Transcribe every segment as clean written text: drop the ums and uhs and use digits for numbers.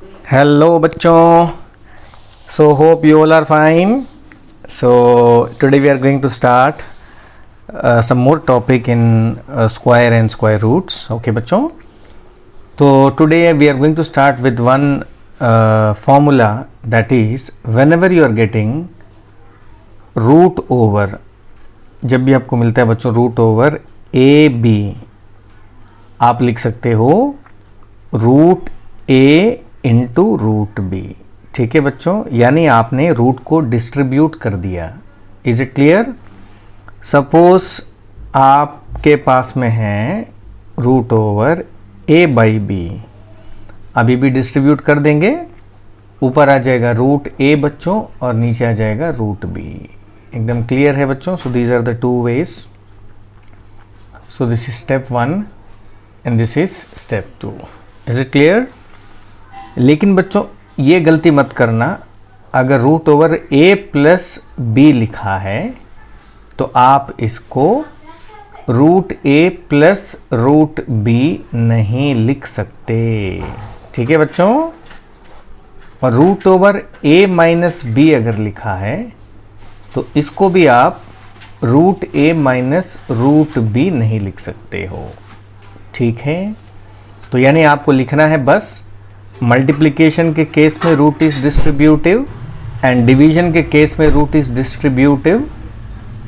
Hello bachon. So hope you all are fine. So today we are going to start some more topic in square and square roots. Okay bachon. So today we are going to start with one formula, that is whenever you are getting root over, जब भी आपको मिलता है बच्चों root over A B, आप लिख सकते हो रूट ए इंटू रूट बी. ठीक है बच्चों, यानी आपने रूट को डिस्ट्रीब्यूट कर दिया. Is it clear? सपोज आपके पास में है root over A by B, अभी भी डिस्ट्रीब्यूट कर देंगे, ऊपर आ जाएगा रूट ए बच्चों और नीचे आ जाएगा रूट बी. एकदम क्लियर है बच्चों? So these are the two ways. So this is step 1 and this is step 2. Is it clear? लेकिन बच्चों ये गलती मत करना, अगर root over A plus B लिखा है तो आप इसको root A plus root B नहीं लिख सकते. ठीक है बच्चों? और root over A minus B अगर लिखा है तो इसको भी आप root A minus root B नहीं लिख सकते हो. ठीक है? तो यानी आपको लिखना है बस मल्टीप्लिकेशन के केस में root is distributive and division के केस में root is distributive,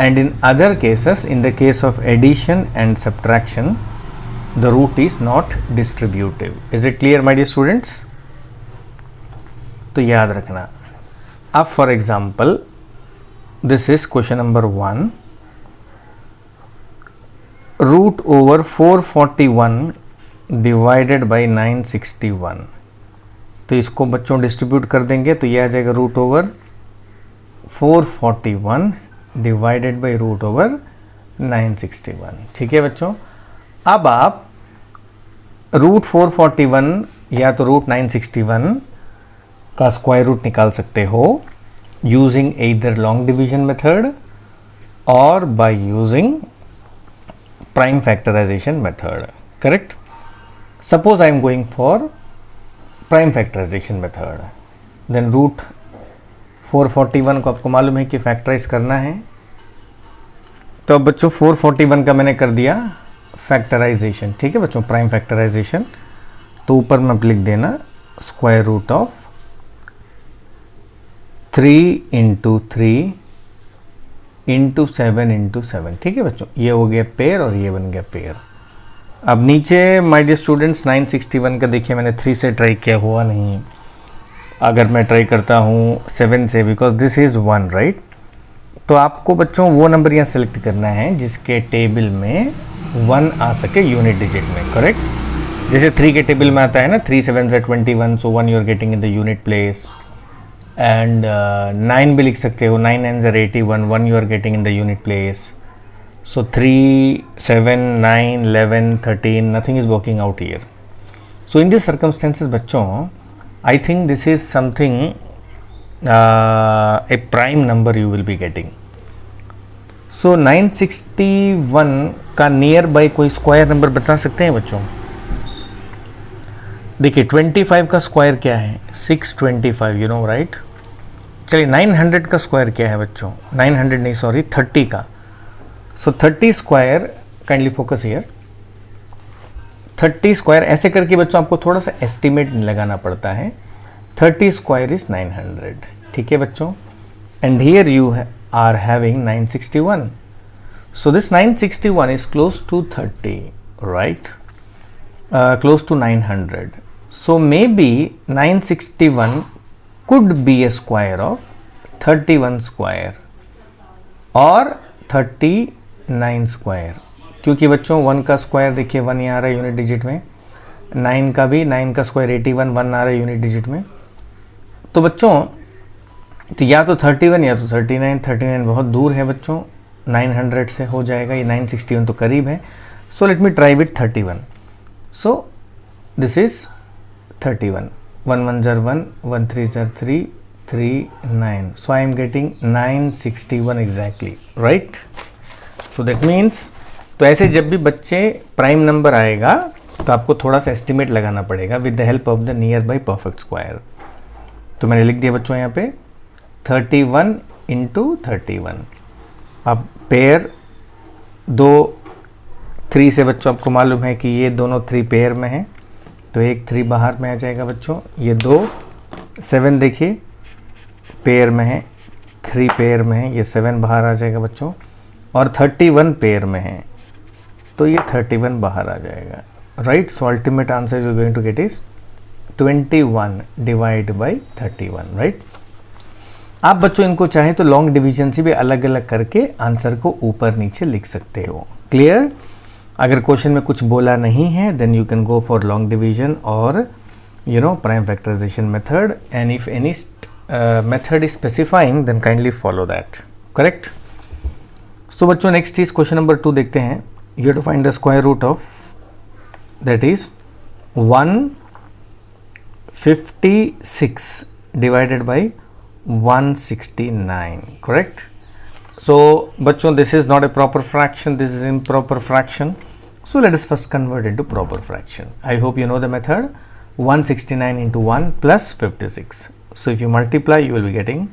and in other cases, in the case of addition and subtraction, the root is not distributive. Is it clear my dear students? तो याद रखना. अब for example this is question number 1, root over 441 divided by 961. तो इसको बच्चों distribute कर देंगे तो ये आ जाएगा root over 441 divided by root over 961. ठीक है बच्चों? अब आप रूट 441 या तो रूट 961 का स्क्वायर रूट निकाल सकते हो using either long division method or by using prime factorization method. Correct? Suppose I am going for prime factorization method, then root 441 को आपको मालूम है कि फैक्टराइज करना है, तो अब बच्चों 441 का मैंने कर दिया फैक्टराइजेशन. ठीक है बच्चों? Prime factorisation. तो ऊपर में आप लिख देना square root of 3 into 3 into 7 into 7. ठीक है बच्चों? ये हो गया पेयर और ये बन गया पेयर. अब नीचे माय डियर स्टूडेंट्स 961 का देखिए, मैंने 3 से ट्राई किया, हुआ नहीं. अगर मैं ट्राई करता हूँ 7 से, बिकॉज दिस इज़ 1 राइट, तो आपको बच्चों वो नंबर यहाँ सेलेक्ट करना है जिसके टेबल में 1 आ सके यूनिट डिजिट में. करेक्ट? जैसे 3 के टेबल में आता है ना, 3 7 से 21, so 1 you are getting in the unit place. And 9 भी लिख सकते हो, 9 9 are 81, 1 you are getting in the unit place. So 3 7 9 11 13, nothing is working out here. So in these circumstances बच्चों, I think this is something a prime number you will be getting. So 961 का near by कोई square number बता सकते हैं बच्चों? देखिए 25 का square क्या है? 625, यू नो राइट. चलिए 900 का स्क्वायर क्या है बच्चों? 900 नहीं, सॉरी 30 का. सो 30 square, kindly focus here. 30 square ऐसे करके बच्चों आपको थोड़ा सा एस्टिमेट लगाना पड़ता है. 30 स्क्वायर इज 900. ठीक है बच्चों? And here you are having 961. So this 961 is close to 30, right? Close to 900. So maybe 961 could be a square of 31 square or 39 square. क्योंकि बच्चों 1 का स्क्वायर देखिए 1 यहाँ आ रहा है यूनिट डिजिट में, 9 का भी, 9 का स्क्वायर 81, 1 आ रहा है यूनिट डिजिट में. तो बच्चों तो या तो 31 या तो 39. 39 बहुत दूर है बच्चों, 900 से हो जाएगा, ये 961 तो करीब है. So let me try with 31. So this is 31. 1 1 are 1, 1 3 are 3, 3 9. So I am getting 961 exactly, right? So that means, तो ऐसे जब भी बच्चे प्राइम नंबर आएगा तो आपको थोड़ा सा एस्टिमेट लगाना पड़ेगा with the help of the near by perfect square. तो मैंने लिख दिया बच्चों यहाँ पे 31 इंटू 31। अब पेयर दो 3 से बच्चों आपको मालूम है कि ये दोनों 3 पेयर में हैं, तो एक 3 बाहर में आ जाएगा बच्चों। ये 2 7 देखिए पेयर में है, 3 पेयर में है, ये 7 बाहर आ जाएगा बच्चों। और 31 पेयर में है, तो ये 31 बाहर आ जाएगा, right. So ultimate answer you going to get is 21 divide by 31, right. आप बच्चों इनको चाहें तो लॉन्ग डिवीजन से भी अलग अलग करके आंसर को ऊपर नीचे लिख सकते हो। क्लियर? अगर क्वेश्चन में कुछ बोला नहीं है then you can go for long division और prime factorisation method, and if any method is specifying then kindly follow that, correct. So बच्चों नेक्स्ट इज क्वेश्चन नंबर 2 देखते हैं। You have to find the square root of that is 156 divided by 169, correct? So bachcho, this is not a proper fraction, this is improper fraction. So let us first convert into proper fraction. I hope you know the method. 169 into 1 plus 56. So if you multiply, you will be getting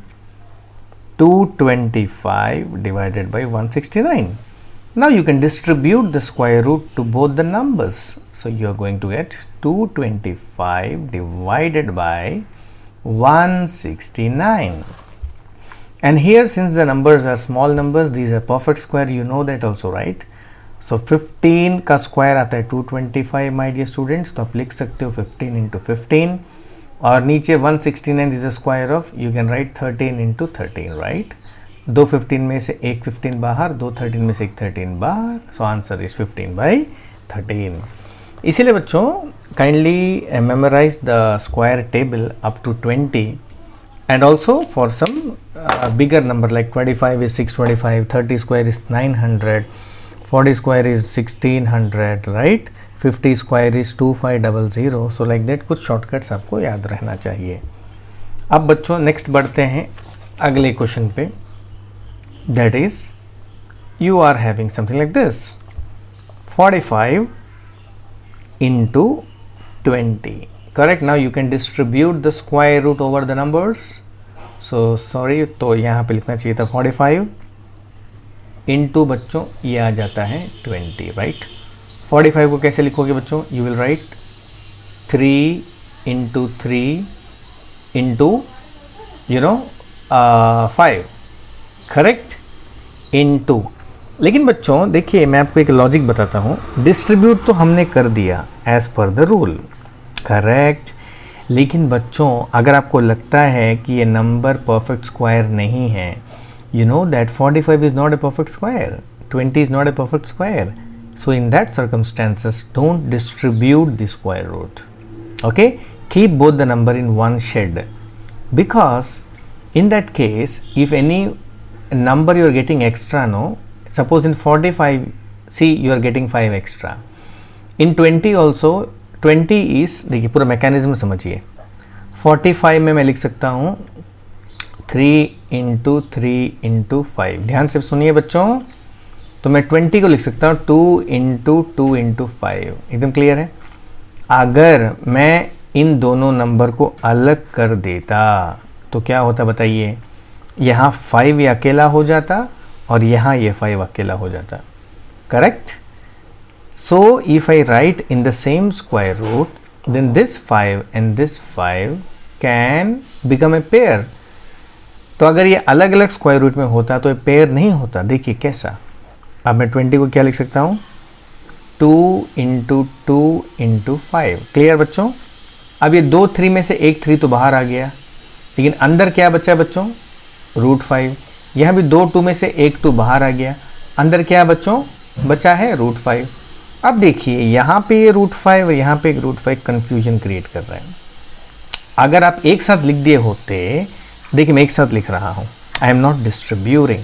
225 divided by 169. Now you can distribute the square root to both the numbers. So you are going to get 225 divided by 169. And here, since the numbers are small numbers, these are perfect square, you know that also, right? So 15 का square आता है 225 my dear students, तो आप लिख सकते हो 15 into 15, और नीचे 169 is the square of, you can write 13 into 13, right? दो 15 में से एक 15 बाहर, दो 13 में से एक 13 बाहर, so answer is 15 by 13. इसीलिए बच्चों kindly memorize the square table up to 20, and also for some bigger number like 25 is 625, 30 square is 900, 40 square is 1600, right? 50 square is 2500. So like that कुछ shortcuts आपको याद रहना चाहिए। अब बच्चों नेक्स्ट बढ़ते हैं अगले क्वेश्चन पे, that is you are having something like this 45 into 20, correct? Now you can distribute the square root over the numbers. So sorry, तो यहाँ पे लिखना चाहिए था 45 into बच्चों ये आ जाता है 20, right? 45 को कैसे लिखोगे बच्चों? You will write 3 into 3 into 5, correct? into, लेकिन बच्चों देखिए मैं आपको एक लॉजिक बताता हूँ। डिस्ट्रीब्यूट तो हमने कर दिया as per the rule, correct, लेकिन बच्चों अगर आपको लगता है कि ये नंबर परफेक्ट स्क्वायर नहीं है, you know that 45 is not a perfect square, 20 is not a perfect square, so in that circumstances don't distribute the square root, okay? Keep both the number in one shed, because in that case if any number you are getting extra, no, suppose in 45 see you are getting 5 extra, in 20 also 20 is, देखिए पूरा mechanism समझिए। 45 में मैं लिख सकता हूँ 3 into 3 into 5, ध्यान से सुनिए बच्चों, तो मैं 20 को लिख सकता हूँ 2 into 2 into 5, एकदम क्लियर है। अगर मैं इन दोनों नंबर को अलग कर देता तो क्या होता बताइए? यहाँ 5 ये अकेला हो जाता और यहाँ ये 5 अकेला हो जाता, correct? So if I write in the same square root, then this 5 and this 5 can become a pair. तो अगर ये अलग अलग स्क्वायर रूट में होता तो ये पेयर नहीं होता। देखिए कैसा, अब मैं 20 को क्या लिख सकता हूँ 2 into 2 into 5, क्लियर बच्चों? अब ये दो 3 में से एक 3 तो बाहर आ गया, लेकिन अंदर क्या बचा बच्चों? रूट 5। यहाँ भी दो 2 में से एक 2 बाहर आ गया, अंदर क्या बच्चों बचा है? रूट 5। अब देखिए यहाँ पे ये रूट 5 और यहाँ पे एक रूट 5 कंफ्यूजन क्रिएट कर रहा है। अगर आप एक साथ लिख दिए होते, देखिए मैं एक साथ लिख रहा हूँ, I am not distributing.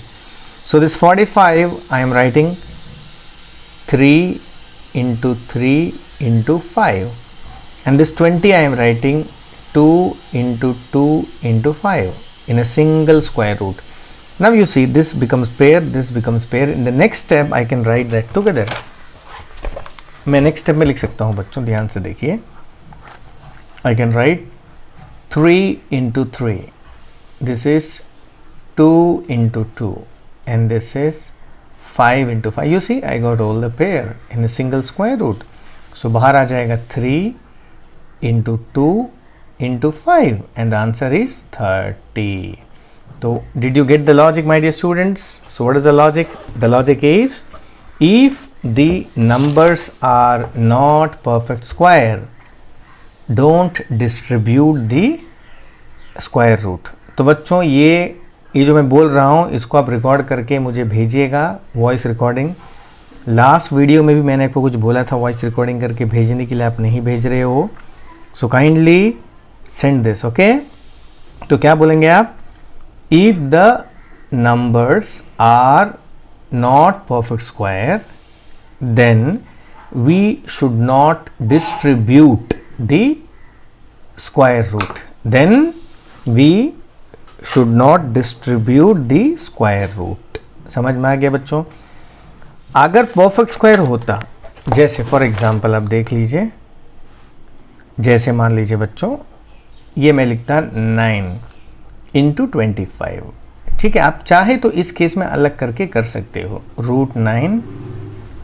So this 45 I am writing 3 into 3 into 5, and this 20 I am writing 2 into 2 into 5 in a single square root. Now you see this becomes pair, this becomes pair. In the next step I can write that together. मैं next step में लिख सकता हूँ बच्चों, ध्यान से देखिए। I can write 3 into 3, this is 2 into 2, and this is 5 into 5. You see, I got all the pair in a single square root. So बाहर आ जाएगा 3 into 2 into 5, and the answer is 30. So did you get the logic, my dear students? So what is the logic? The logic is, if the numbers are not perfect square, don't distribute the square root. तो बच्चों ये जो मैं बोल रहा हूँ इसको आप रिकॉर्ड करके मुझे भेजिएगा, वॉइस रिकॉर्डिंग। लास्ट वीडियो में भी मैंने आपको कुछ बोला था वॉइस रिकॉर्डिंग करके भेजने के लिए, आप नहीं भेज रहे हो। So kindly send this, okay. तो क्या बोलेंगे आप? If the numbers are not perfect square, then we should not distribute the square root. Then we should not distribute the square root. समझ में आ गया बच्चों? अगर परफेक्ट स्क्वायर होता, जैसे फॉर एग्जांपल आप देख लीजिए, जैसे मान लीजिए बच्चों ये मैं लिखता 9 into 25, ठीक है। आप चाहे तो इस केस में अलग करके कर सकते हो, √9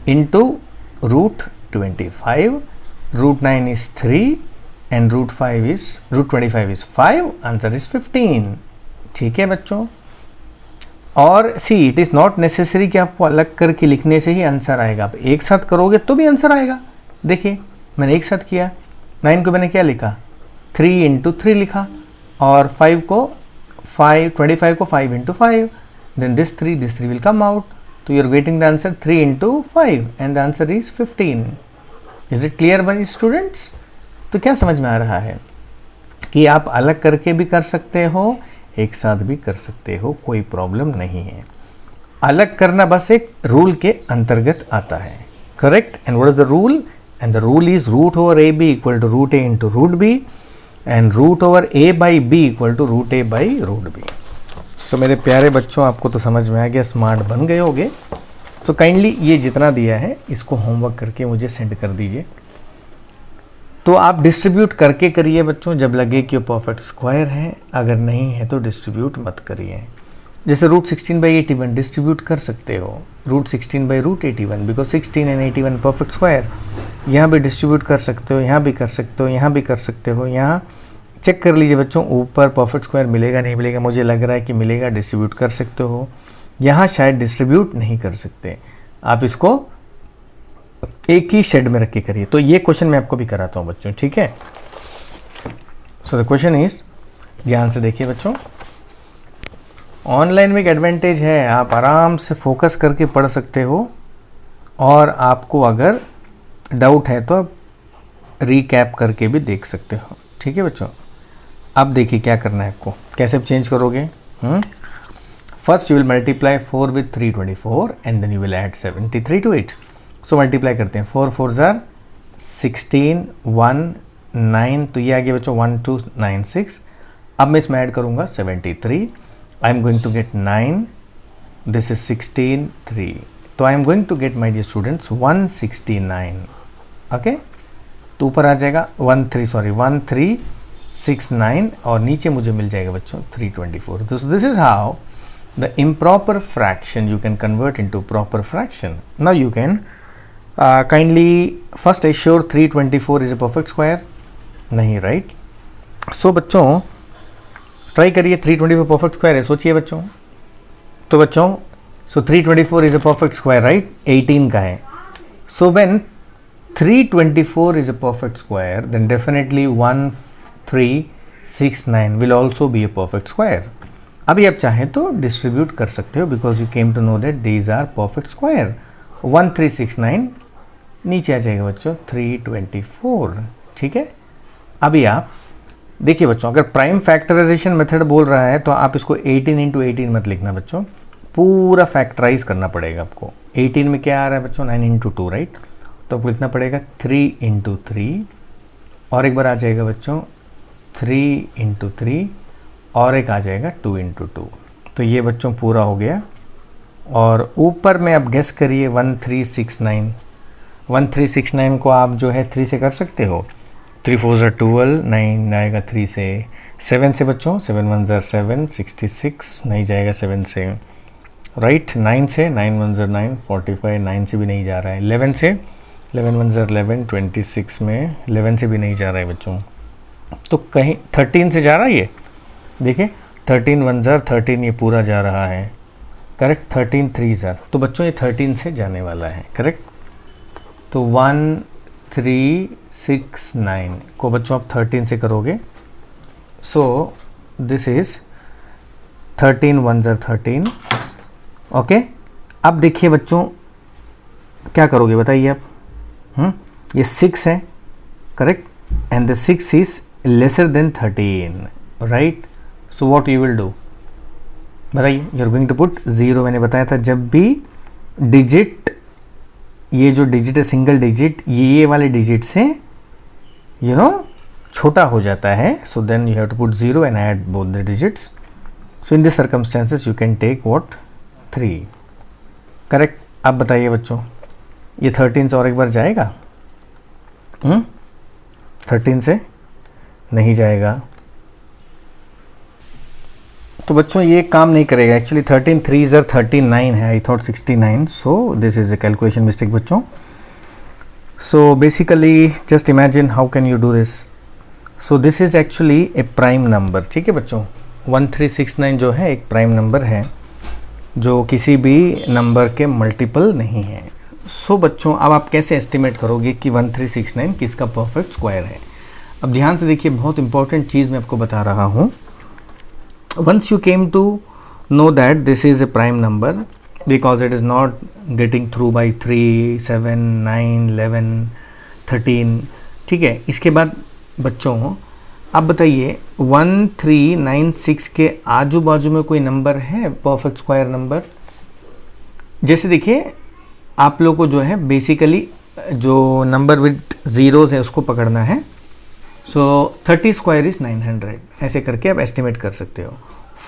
into √25, √9 is 3 and √25 is 5, answer is 15, ठीक है बच्चों। और सी, इट इज नॉट नेसेसरी कि आपको अलग करके लिखने से ही आंसर आएगा, आप एक साथ करोगे तो भी आंसर आएगा। देखिए मैंने एक साथ किया, 9 को मैंने क्या लिखा, 3 into 3 लिखा, और 25 को 5 into 5, then this 3 will come out, so you are getting the answer 3 into 5 and the answer is 15. Is it clear by students? तो क्या समझ में आ रहा है कि आप अलग करके भी कर सकते हो, एक साथ भी कर सकते हो, कोई प्रॉब्लम नहीं है। अलग करना बस एक रूल के अंतर्गत आता है, correct. And what is the rule? And the rule is √/AB = √A into √B and √A/B = √A/√B। तो मेरे प्यारे बच्चों, आपको तो समझ में आ गया, स्मार्ट बन गए होगे। तो काइंडली ये जितना दिया है इसको होमवर्क करके मुझे सेंड कर दीजिए। तो आप डिस्ट्रीब्यूट करके करिए बच्चों, जब लगे कि वो परफेक्ट स्क्वायर है, अगर नहीं है तो डिस्ट्रीब्यूट मत करिए। जैसे √16/81 डिस्ट्रीब्यूट कर सकते हो, √16/√81, बिकॉज 16 and 81 परफेक्ट स्क्वायर। यहाँ भी डिस्ट्रीब्यूट कर सकते हो, यहाँ भी कर सकते हो, यहाँ भी कर सकते हो। यहाँ चेक कर लीजिए बच्चों, ऊपर परफेक्ट स्क्वायर मिलेगा नहीं मिलेगा, मुझे लग रहा है कि मिलेगा, डिस्ट्रीब्यूट कर सकते हो। यहाँ शायद डिस्ट्रीब्यूट नहीं कर सकते, आप इसको एक ही शेड में रख के करिए। तो ये क्वेश्चन मैं आपको भी कराता हूँ बच्चों, ठीक है। सो द क्वेश्चन इज, ध्यान से देखिए बच्चों, ऑनलाइन में एक एडवांटेज है, आप आराम से फोकस करके पढ़ सकते हो, और आपको अगर डाउट है तो आप रीकैप करके भी देख सकते हो, ठीक है बच्चों। अब देखिए क्या करना है आपको, कैसे चेंज करोगे। First you will multiply 4 with 324 and then you will add 73 to it। So multiply करते हैं, 4 4 जार 16, 1 9, तो ये आ गया बच्चों 1296। अब मैं इसमें ऐड करूंगा 73, I am going to get 9, this is 16 3, तो I am going to get my dear students 169, okay. तो ऊपर आ जाएगा 1369, और नीचे मुझे मिल जाएगा बच्चों 324। This is how the improper fraction you can convert into proper fraction. Now you can kindly first assure 324 is a perfect square, नहीं, right? So बच्चों ट्राई करिए, 324 परफेक्ट स्क्वायर है, सोचिए बच्चों। तो बच्चों so 324 is a perfect square, right? 18 का है। So when 324 is a perfect square, then definitely 1369 will also be a perfect square. अभी आप चाहें तो डिस्ट्रीब्यूट कर सकते हो, because you came to know that these are perfect square. 1369 नीचे आ जाएगा बच्चों 324, ठीक है। अभी आप देखिए बच्चों, अगर प्राइम फैक्टराइजेशन मेथड बोल रहा है तो आप इसको 18 into 18 मत लिखना बच्चों, पूरा फैक्टराइज करना पड़ेगा आपको। 18 में क्या आ रहा है बच्चों, 9 into 2, राइट। तो आपको लिखना पड़ेगा 3 into 3, और एक बार आ जाएगा बच्चों 3 into 3, और एक आ जाएगा 2 into 2। तो ये बच्चों पूरा हो गया। और ऊपर में आप गेस करिए 1369, 1369 को आप जो है 3 से कर सकते हो, 3 4 ज़ा 12, 9 आएगा 3 से, 7 से बच्चों, 7 1 ज़ा 7, 66 नहीं जाएगा 7 से, राइट, 9 से, 9 1 ज़ा 9, 45, 9 से भी नहीं जा रहा है, 11 से, 11 1 ज़ा 11, 26 में 11 से भी नहीं जा रहा है बच्चों, तो कहीं 13 से जा रहा है ये, देखिए 13 1 ज़ा 13, ये पूरा जा रहा है, करेक्ट, 13 3 ज़ा, तो बच्चों ये 13 से जाने वाला है, करेक्ट। तो 1369 को बच्चों आप 13 से करोगे, सो दिस इज 13 1 ज़ा 13, ओके। अब देखिए बच्चों क्या करोगे बताइए आप, ये 6 है, correct, and the 6 is lesser than 13, right, so what you will do, बताइए, you are going to put 0। मैंने बताया था जब भी डिजिट, ये जो डिजिट है सिंगल डिजिट, ये वाले डिजिट से छोटा हो जाता है, so then you have to put 0 and add both the digits, so in this circumstances you can take what 3, correct. अब बताइए बच्चों ये 13 से और एक बार जाएगा, 13 से नहीं जाएगा, तो बच्चों ये काम नहीं करेगा एक्चुअली, 13 3 ज़ा 39 है, I thought 69, so this is a calculation mistake बच्चों। So basically just imagine how can you do this, so this is actually a prime number, ठीक है बच्चों, 1369 जो है एक प्राइम नंबर है जो किसी भी नंबर के मल्टीपल नहीं है। सो बच्चों अब आप कैसे एस्टिमेट करोगे कि 1369 किसका परफेक्ट स्क्वायर है। अब ध्यान से देखिए, बहुत इंपॉर्टेंट चीज़ मैं आपको बता रहा हूँ। Once you came to know that this is a prime number because it is not getting through by 3, 7, 9, 11, 13, ठीक है। इसके बाद बच्चों अब बताइए 1396 के आजू बाजू में कोई नंबर है परफेक्ट स्क्वायर नंबर। जैसे देखिए आप लोग को जो है बेसिकली जो नंबर विद ज़ीरोज़ है उसको पकड़ना है, सो 30 स्क्वायर इज़ 900, ऐसे करके आप एस्टिमेट कर सकते हो।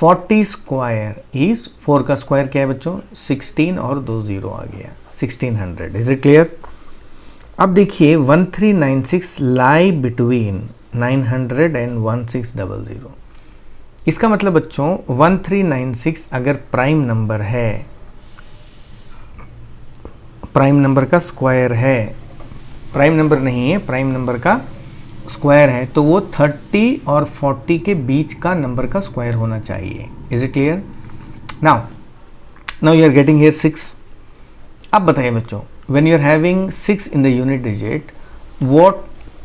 40 स्क्वायर इज़, 4 का स्क्वायर क्या है बच्चों 16 और 2 0 आ गया 1600, इज इट क्लियर। अब देखिए 1396 लाई बिटवीन 900 एंड 1600, इसका मतलब बच्चों 1396 अगर प्राइम नंबर है, प्राइम नंबर का स्क्वायर है, प्राइम नंबर नहीं है, प्राइम नंबर का स्क्वायर है, तो वो 30 और 40 के बीच का नंबर का स्क्वायर होना चाहिए। Is it clear. Now you are getting here 6। अब बताइए बच्चों when you are having 6 in the unit digit, what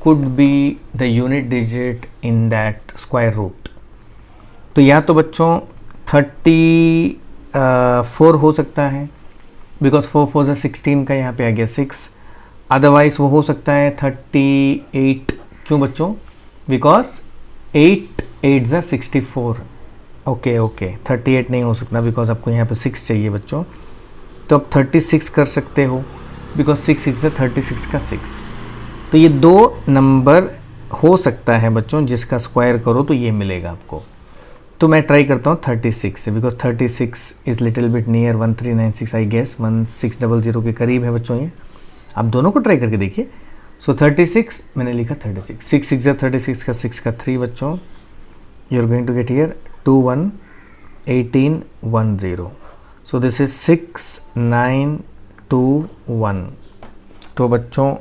could be the unit digit in that square root. तो या तो बच्चों 34 हो सकता है, बिकॉज 4 4 ज़ा 16 का यहाँ पे आ गया 6। अदरवाइज वो हो सकता है 38, क्यों बच्चों, बिकॉज 8 8 ज़ा 64। ओके 38 नहीं हो सकता बिकॉज आपको यहाँ पे 6 चाहिए बच्चों, तो आप 36 कर सकते हो बिकॉज 6 6 ज़ा 36 का 6। तो ये दो नंबर हो सकता है बच्चों जिसका स्क्वायर करो तो ये मिलेगा आपको। तो मैं ट्राई करता हूँ 36 से, because 36 is little bit near 1396 I guess, 1600 के करीब है बच्चों ये। आप दोनों को ट्राई करके देखिए। सो 36 मैंने लिखा 36, 6 6 ज़ा 36 का 6 का 3 बच्चों, you are going to get here 2 1 18 1 0। So this is 6 9 2 1। तो बच्चों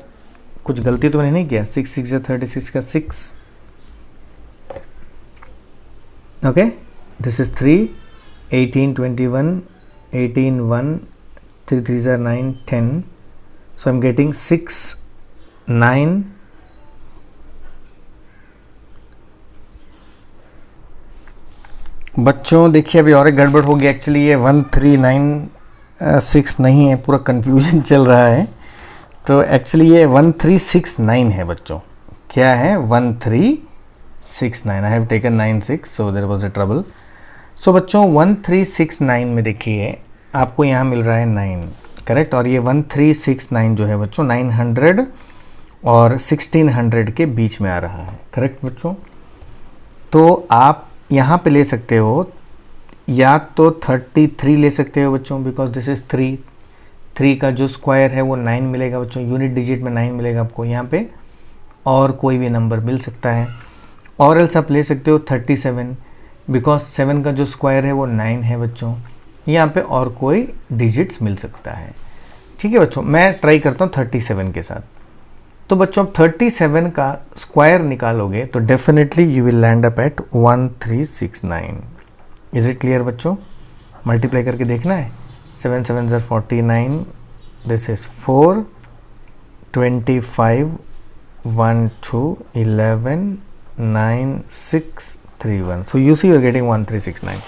कुछ गलती तो मैंने नहीं किया, 6 6 ज़ा 36 का 6, ओके, दिस इज 3 18 21 18 1 3 3 ज़ा 9 10। So I'm getting 6 9 बच्चों देखिए अभी और एक गड़बड़ हो गई एक्चुअली, ये 1396 नहीं है, पूरा कंफ्यूजन चल रहा है। तो एक्चुअली ये 1369 है बच्चों, क्या है 1369, I have taken 96 so there was a trouble. So बच्चों 1369 में देखिए आपको यहाँ मिल रहा है 9, करेक्ट, और ये 1369 जो है बच्चों 900 और 1600 के बीच में आ रहा है, करेक्ट बच्चों। तो आप यहाँ पे ले सकते हो या तो 33 ले सकते हो बच्चों, बिकॉज दिस इज 3, 3 का जो स्क्वायर है वो 9 मिलेगा बच्चों, यूनिट डिजिट में 9 मिलेगा आपको यहाँ पे, और कोई भी नंबर मिल सकता है। और एल्स आप ले सकते हो 37, बिकॉज 7 का जो स्क्वायर है वो 9 है बच्चों, यहाँ पे और कोई डिजिट्स मिल सकता है। ठीक है बच्चों, मैं ट्राई करता हूँ 37 के साथ। तो बच्चों अब 37 का स्क्वायर निकालोगे तो definitely you will land up at 1369। Is it clear बच्चों? मल्टीप्लाई करके देखना है। 7 7 are 49, this is 4, 25, 1 2 11 9 6 3 1। So you see you are getting 1369.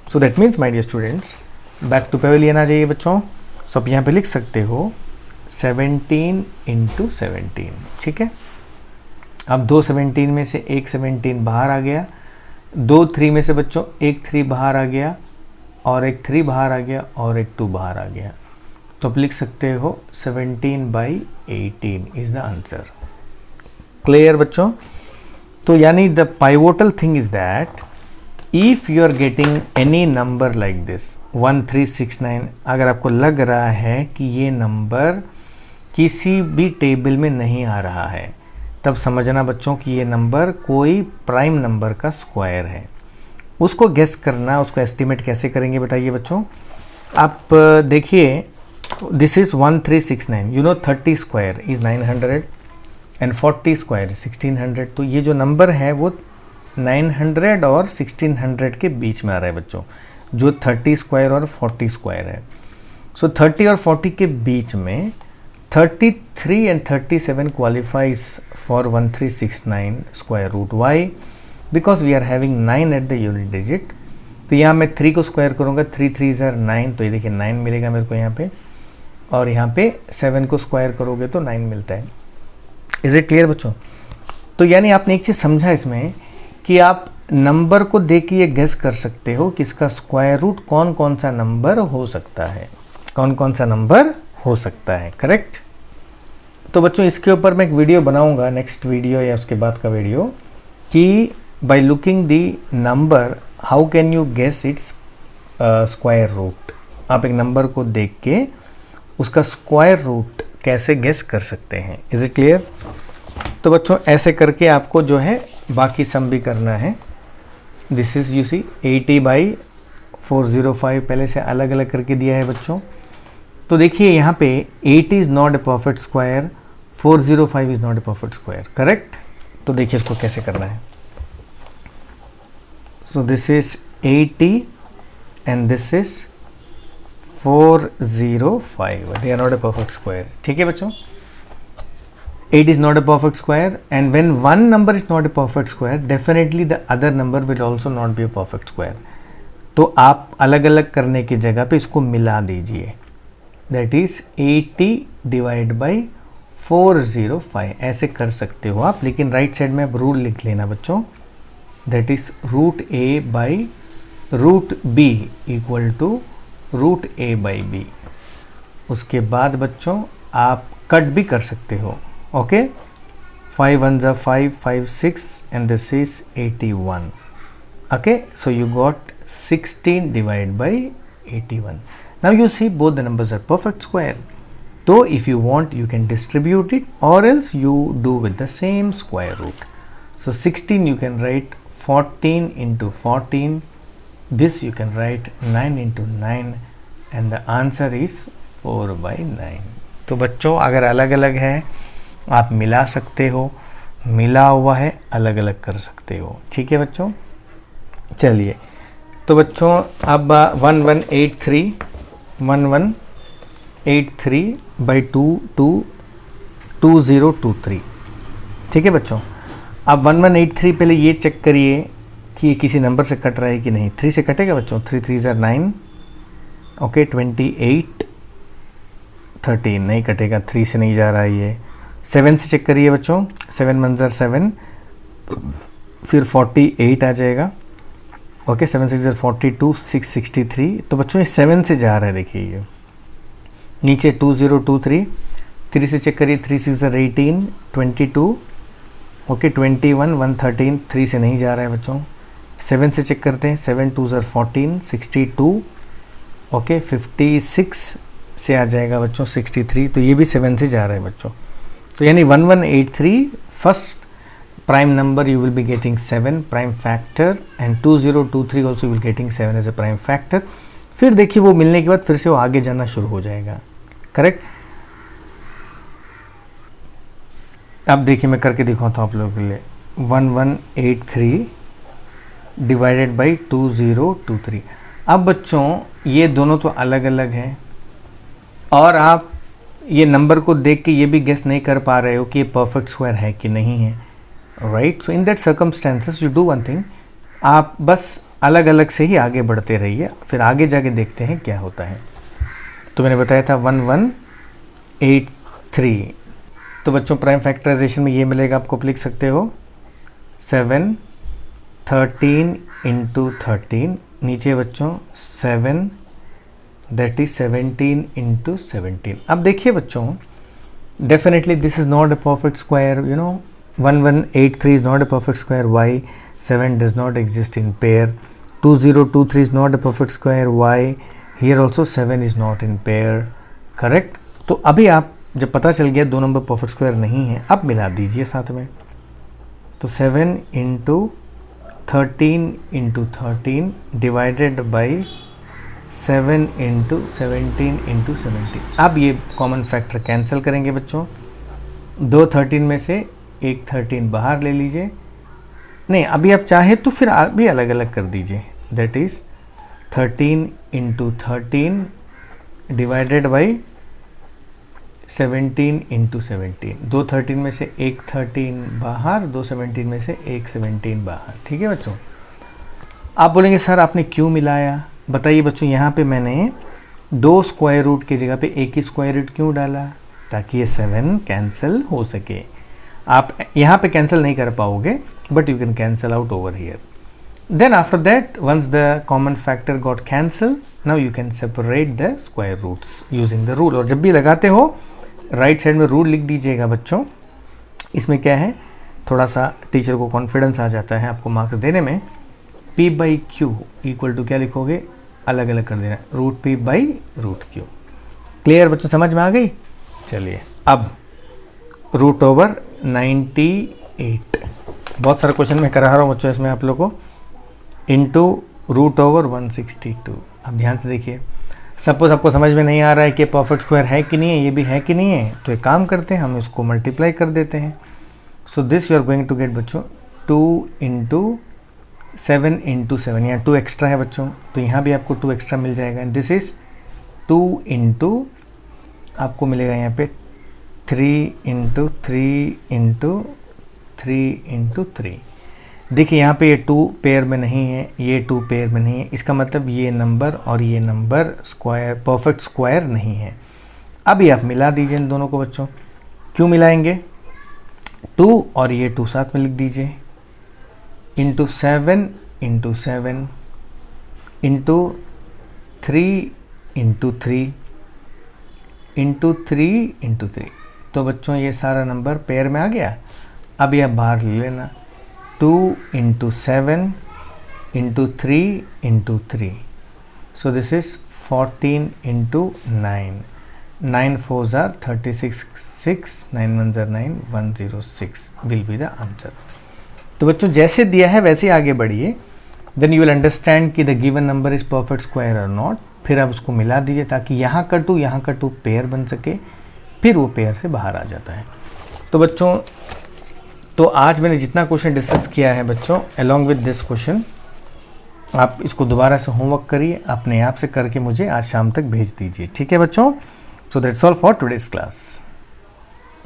So that means my dear students, back to pavilion आ जाइए बच्चों। So आप यहाँ पे लिख सकते हो 17 into 17। ठीक है, अब 2 17 में से एक 17 बाहर आ गया, 2 3 में से बच्चों एक 3 बाहर आ गया, और एक 3 बाहर आ गया, और एक 2 बाहर आ गया। तो आप लिख सकते हो 17/18 इज द आंसर। क्लियर बच्चों? तो यानी the pivotal thing is that if you are getting any number like this 1369, अगर आपको लग रहा है कि ये नंबर किसी भी टेबल में नहीं आ रहा है, तब समझना बच्चों कि ये नंबर कोई प्राइम नंबर का स्क्वायर है। उसको गेस करना, उसको एस्टिमेट कैसे करेंगे बताइए बच्चों? आप देखिए, this is 1369, you know 30 square is 900 and 40 square 1600। तो ये जो नंबर है वो 900 और 1600 के बीच में आ रहा है बच्चों, जो 30 स्क्वायर और 40 स्क्वायर है। सो 30 और 40 के बीच में 33 and 37 qualifies for 1369 square root. Why? Because we are having 9 at the unit digit. तो यहाँ मैं 3 को स्क्वायर करूँगा, 3 3 are 9, तो ये देखिए 9 मिलेगा मेरे को यहाँ पे, और यहाँ पे 7 को स्क्वायर करोगे तो 9 मिलता है। इज इट क्लियर बच्चों? तो यानी आपने एक चीज़ समझा इसमें कि आप नंबर को देख के ये गेस कर सकते हो कि इसका स्क्वायर रूट कौन कौन सा नंबर हो सकता है, कौन कौन सा नंबर हो सकता है। करेक्ट? तो बच्चों इसके ऊपर मैं एक वीडियो बनाऊंगा, नेक्स्ट वीडियो या उसके बाद का वीडियो, कि by looking the number how can you guess its square root. आप एक नंबर को देख के उसका स्क्वायर रूट कैसे गेस कर सकते हैं। Is it clear? तो बच्चों ऐसे करके आपको जो है बाकी सम भी करना है। दिस इज यू सी 80/405 पहले से अलग अलग करके दिया है बच्चों। तो देखिए यहाँ पे 80 is not a perfect square, 405 is not a perfect square. Correct? तो देखिए इसको कैसे करना है। So this is 80 and this is 405, they are not a perfect square. ठीक है बच्चों? 8 is not a perfect square, and when one number is not a perfect square, definitely the other number will also not be a perfect square. तो आप अलग अलग करने की जगह पे इसको मिला दीजिए। That is 80 divided by 405, ऐसे कर सकते हो आप, लेकिन राइट साइड में आप रूल लिख लेना बच्चों। That is root a by root b equal to root a by b। उसके बाद बच्चों आप कट भी कर सकते हो। Okay, 5 1s are 5, 5 6 and this is 81. Okay, so you got 16 divided by 81. Now you see both the numbers are perfect square. So if you want you can distribute it, or else you do with the same square root. So 16 you can write 14 into 14. This you can write 9 into 9 and the answer is 4/9. तो बच्चों अगर अलग अलग है आप मिला सकते हो, मिला हुआ है अलग अलग कर सकते हो। ठीक है बच्चों? चलिए तो बच्चों अब 1183/2023। ठीक है बच्चों? अब 1183 पहले ये चेक करिए कि किसी नंबर से कट रहा है कि नहीं। 3 से कटेगा बच्चों, 3 3s are 9। ओके, 28 13 नहीं कटेगा, 3 से नहीं जा रहा है ये। 7 से चेक करिए बच्चों, 7 1s are 7, फिर 48 आ जाएगा। Okay, 7 6 are 42, 6 63। तो बच्चों ये 7 से जा रहा है, देखिए ये नीचे 2023। 3 से चेक करिए, 3 6 are 18, 22। ओके, 21 113, 3 से नहीं जा रहा है बच्चों। 7 से चेक करते हैं, 7 2s are 14, 62। ओके, 56 से आ जाएगा बच्चों 63, तो ये भी 7 से जा रहा है बच्चों। तो यानी 1183 first prime number you will be getting 7 prime factor and 2023 also you will getting 7 as a prime factor। फिर देखिए वो मिलने के बाद फिर से वो आगे जाना शुरू हो जाएगा, करेक्ट। अब देखिए मैं करके दिखाता हूँ आप लोगों के लिए। 1183 डिवाइडेड बाई 2023। अब बच्चों ये दोनों तो अलग अलग हैं और आप ये नंबर को देख के ये भी गेस नहीं कर पा रहे हो कि ये परफेक्ट स्क्वायर है कि नहीं है, right. So in that circumstances you do one thing, आप बस अलग अलग से ही आगे बढ़ते रहिए, फिर आगे जाके देखते हैं क्या होता है। तो मैंने बताया था 1183, तो बच्चों प्राइम फैक्टराइजेशन में ये मिलेगा, आपको लिख सकते हो 7 13 इंटू 13, नीचे बच्चों 7 दैट इज 17 इंटू 17। अब देखिए बच्चों, definitely this is not a perfect square, you know 1183 is not a perfect square. Why? 7 does not exist in pair. 2023 is not a perfect square. Why? Here also 7 is not in pair. Correct? तो अभी आप जब पता चल गया दो number perfect square नहीं है, अब मिला दीजिए साथ में। तो 7 into 13 into 13 divided by 7 into 17 into 17। अब ये कॉमन फैक्टर कैंसिल करेंगे बच्चों, दो 13 में से एक 13 बाहर ले लीजिए। नहीं, अभी आप चाहे तो फिर भी अलग अलग कर दीजिए, that is 13 into 13 divided by 17 into 17। दो 13 में से एक 13 बाहर, दो 17 में से एक 17 बाहर। ठीक है बच्चों। आप बोलेंगे सर आपने क्यों मिलाया, बताइए बच्चों। यहाँ पे मैंने दो स्क्वायर रूट की जगह पे एक ही स्क्वायर रूट क्यों डाला, ताकि ये 7 कैंसिल हो सके। आप यहाँ पे कैंसिल नहीं कर पाओगे, but you can cancel out over here. Then after that once the common factor got cancel, now you can separate the square roots using the rule. और जब भी लगाते हो राइट साइड में रूल लिख दीजिएगा बच्चों। इसमें क्या है, थोड़ा सा टीचर को कॉन्फिडेंस आ जाता है आपको मार्क्स देने में। p by Q equal to क्या लिखोगे, अलग अलग कर देना, root p by root Q. Clear बच्चों, समझ में आ गई। चलिए अब रूट ओवर 98, बहुत सारे क्वेश्चन मैं करा रहा हूँ बच्चों इसमें आप लोगों को, इंटू रूट ओवर 162। अब ध्यान से देखिए, सपोज आपको समझ में नहीं आ रहा है कि परफेक्ट स्क्वायर है कि नहीं है, ये भी है कि नहीं है, तो एक काम करते हैं, हम इसको मल्टीप्लाई कर देते हैं। So this you are going to get बच्चों 2 इंटू 7 इंटू 7, यहाँ 2 एक्स्ट्रा है बच्चों, तो यहाँ भी आपको 2 एक्स्ट्रा मिल जाएगा। दिस इज 2 इंटू आपको मिलेगा यहाँ पे 3 इंटू 3 इंटू 3 इंटू 3। देखिए यहाँ पे ये 2 पेयर में नहीं है, ये 2 पेयर में नहीं है, इसका मतलब ये नंबर और ये नंबर स्क्वायर परफेक्ट स्क्वायर नहीं है। अभी आप मिला दीजिए इन दोनों को बच्चों। क्यों मिलाएंगे, 2 और ये 2 साथ में लिख दीजिए, into 7 into 7 into 3 into 3 into 3 into 3। तो बच्चों ये सारा नंबर पेयर में आ गया। अब यह बाहर ले लेना, 2 into 7 into 3 into 3। So this is 14 into 9, 9 4s are 36, 6 9 1s are 9, 106 will be the answer. तो बच्चों जैसे दिया है वैसे आगे बढ़िए, देन यू विल अंडरस्टैंड कि the given number is perfect square और नॉट। फिर आप उसको मिला दीजिए ताकि यहाँ का 2 यहाँ का 2 पेयर बन सके, फिर वो पेयर से बाहर आ जाता है। तो बच्चों तो आज मैंने जितना क्वेश्चन डिस्कस किया है बच्चों, अलॉन्ग विद दिस क्वेश्चन, आप इसको दोबारा से होमवर्क करिए, अपने आप से करके मुझे आज शाम तक भेज दीजिए। ठीक है बच्चों। So that's all for today's class.